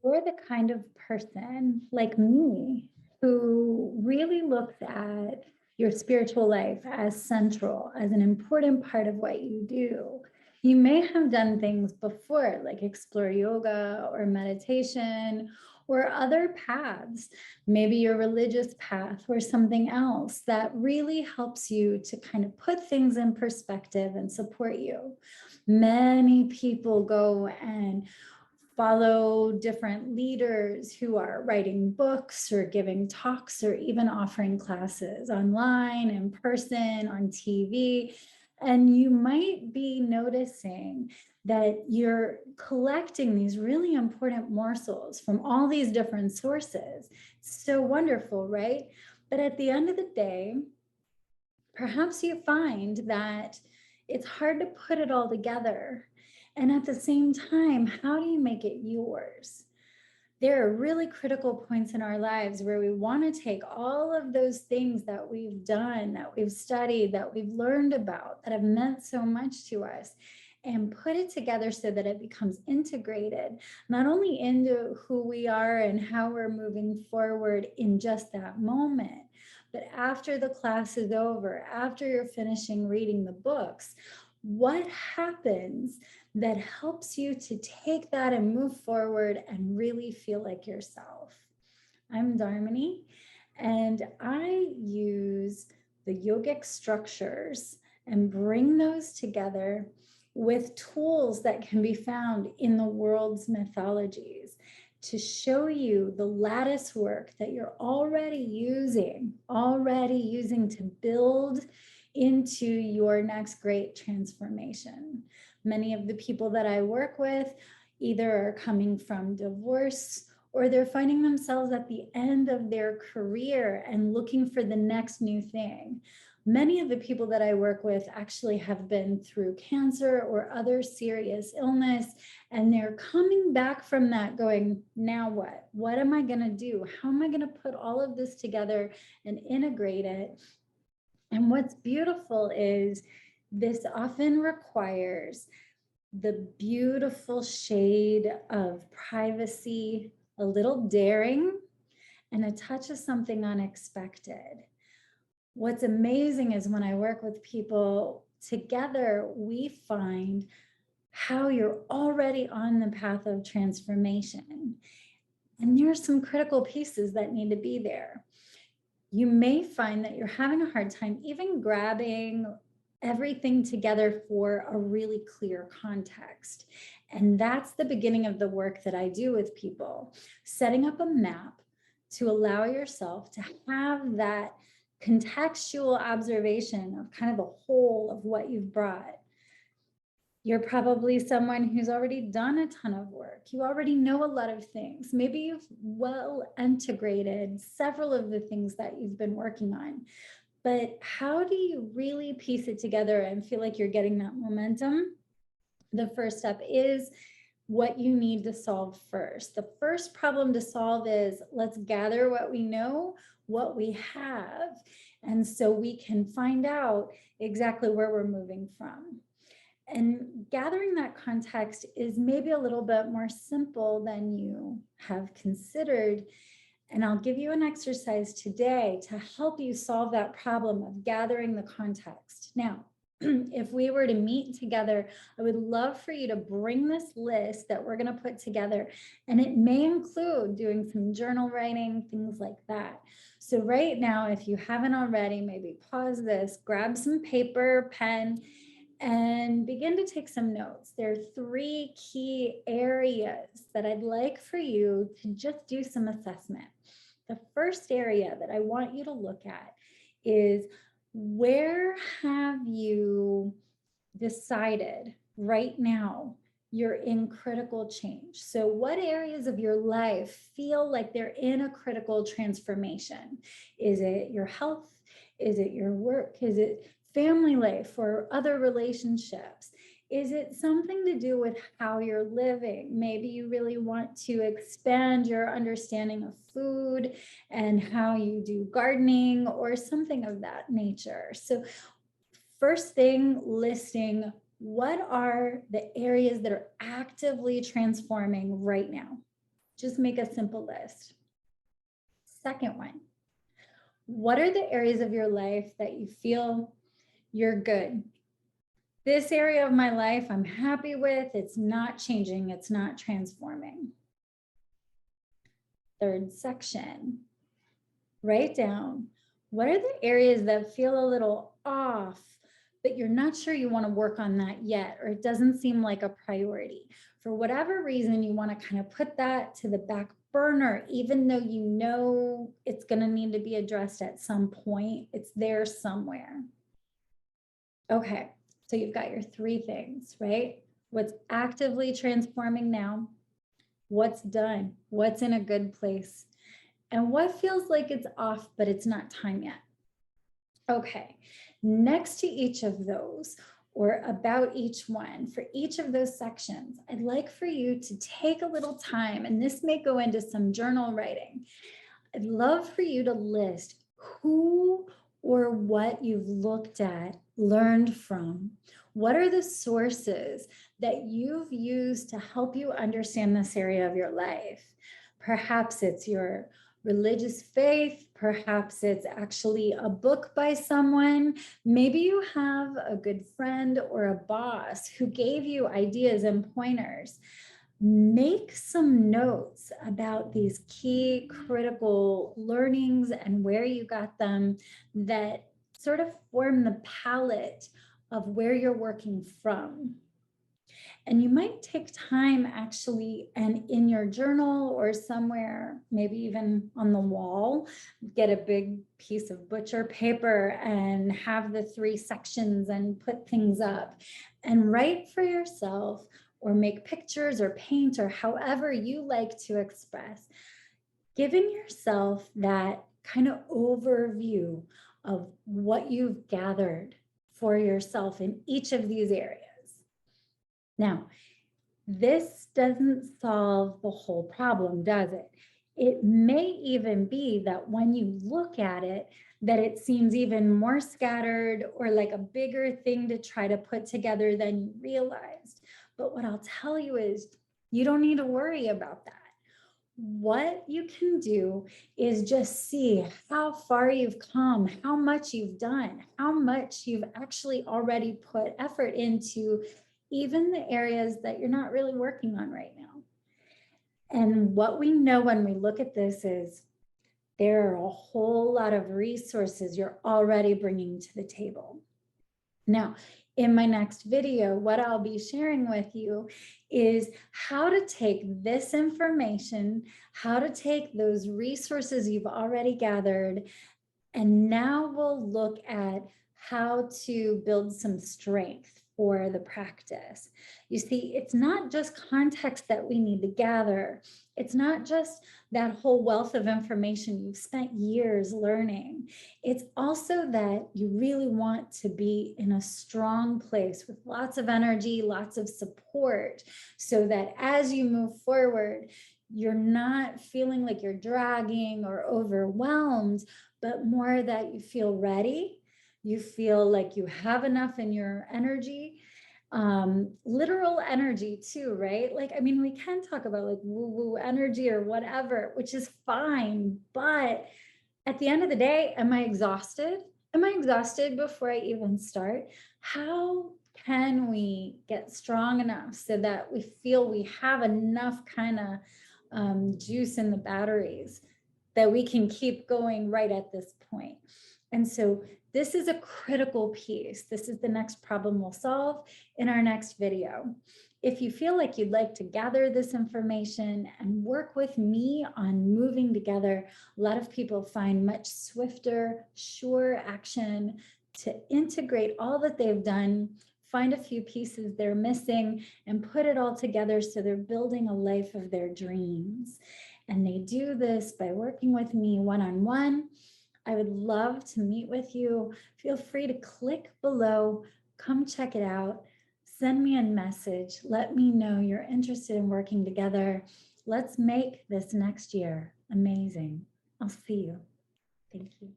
You're the kind of person like me who really looks at your spiritual life as central, as an important part of what you do. You may have done things before, like explore yoga or meditation or other paths, maybe your religious path or something else that really helps you to kind of put things in perspective and support you. Many people go and follow different leaders who are writing books or giving talks or even offering classes online, in person, on TV. And you might be noticing that you're collecting these really important morsels from all these different sources. So wonderful, right? But at the end of the day, perhaps you find that it's hard to put it all together. And at the same time, how do you make it yours? There are really critical points in our lives where we want to take all of those things that we've done, that we've studied, that we've learned about, that have meant so much to us, and put it together so that it becomes integrated, not only into who we are and how we're moving forward in just that moment, but after the class is over, after you're finishing reading the books, what happens that helps you to take that and move forward and really feel like yourself? I'm Dharmini, and I use the yogic structures and bring those together with tools that can be found in the world's mythologies to show you the lattice work that you're already using to build into your next great transformation. Many of the people that I work with either are coming from divorce or they're finding themselves at the end of their career and looking for the next new thing. Many of the people that I work with actually have been through cancer or other serious illness, and they're coming back from that going, now what? What am I going to do? How am I going to put all of this together and integrate it? And what's beautiful is this often requires the beautiful shade of privacy, a little daring, and a touch of something unexpected. What's amazing is when I work with people together, we find how you're already on the path of transformation. And there are some critical pieces that need to be there. You may find that you're having a hard time even grabbing everything together for a really clear context. And that's the beginning of the work that I do with people, setting up a map to allow yourself to have that contextual observation of kind of the whole of what you've brought. You're probably someone who's already done a ton of work. You already know a lot of things. Maybe you've well integrated several of the things that you've been working on. But how do you really piece it together and feel like you're getting that momentum? The first step is what you need to solve first. The first problem to solve is let's gather what we know, what we have, and so we can find out exactly where we're moving from. And gathering that context is maybe a little bit more simple than you have considered. And I'll give you an exercise today to help you solve that problem of gathering the context. Now, if we were to meet together, I would love for you to bring this list that we're going to put together. And it may include doing some journal writing, things like that. So right now, if you haven't already, maybe pause this, grab some paper, pen, and begin to take some notes. There are 3 key areas that I'd like for you to just do some assessment. The first area that I want you to look at is, where have you decided right now you're in critical change? So what areas of your life feel like they're in a critical transformation? Is it your health? Is it your work? Is it family life or other relationships? Is it something to do with how you're living? Maybe you really want to expand your understanding of food and how you do gardening or something of that nature. So first thing, listing what are the areas that are actively transforming right now? Just make a simple list. Second one, what are the areas of your life that you feel you're good? This area of my life I'm happy with, it's not changing, it's not transforming. Third section, write down, what are the areas that feel a little off, but you're not sure you want to work on that yet, or it doesn't seem like a priority. For whatever reason, you want to kind of put that to the back burner, even though you know it's going to need to be addressed at some point. It's there somewhere. Okay, so you've got your three things, right? What's actively transforming now, what's done, what's in a good place, and what feels like it's off, but it's not time yet. Okay, next to each of those, or about each one, for each of those sections, I'd like for you to take a little time, and this may go into some journal writing. I'd love for you to list who or what you've looked at, learned from. What are the sources that you've used to help you understand this area of your life? Perhaps it's your religious faith, perhaps it's actually a book by someone. Maybe you have a good friend or a boss who gave you ideas and pointers. Make some notes about these key critical learnings and where you got them that sort of form the palette of where you're working from. And you might take time actually, and in your journal or somewhere, maybe even on the wall, get a big piece of butcher paper and have the three sections and put things up and write for yourself, or make pictures or paint, or however you like to express, giving yourself that kind of overview of what you've gathered for yourself in each of these areas. Now, this doesn't solve the whole problem, does it? It may even be that when you look at it, that it seems even more scattered or like a bigger thing to try to put together than you realized. But what I'll tell you is you don't need to worry about that. What you can do is just see how far you've come, how much you've done, how much you've actually already put effort into even the areas that you're not really working on right now. And what we know when we look at this is there are a whole lot of resources you're already bringing to the table. Now, in my next video, what I'll be sharing with you is how to take this information, how to take those resources you've already gathered, and now we'll look at how to build some strength for the practice. You see, it's not just context that we need to gather. It's not just that whole wealth of information you've spent years learning. It's also that you really want to be in a strong place with lots of energy, lots of support, so that as you move forward, you're not feeling like you're dragging or overwhelmed, but more that you feel ready. You feel like you have enough in your energy, literal energy too, right? Like, I mean, we can talk about like woo-woo energy or whatever, which is fine. But at the end of the day, am I exhausted? Am I exhausted before I even start? How can we get strong enough so that we feel we have enough kind of juice in the batteries that we can keep going right at this point? And so this is a critical piece. This is the next problem we'll solve in our next video. If you feel like you'd like to gather this information and work with me on moving together, a lot of people find much swifter, sure action to integrate all that they've done, find a few pieces they're missing, and put it all together so they're building a life of their dreams. And they do this by working with me one-on-one. I would love to meet with you. Feel free to click below, come check it out, send me a message, let me know you're interested in working together. Let's make this next year amazing. I'll see you. Thank you.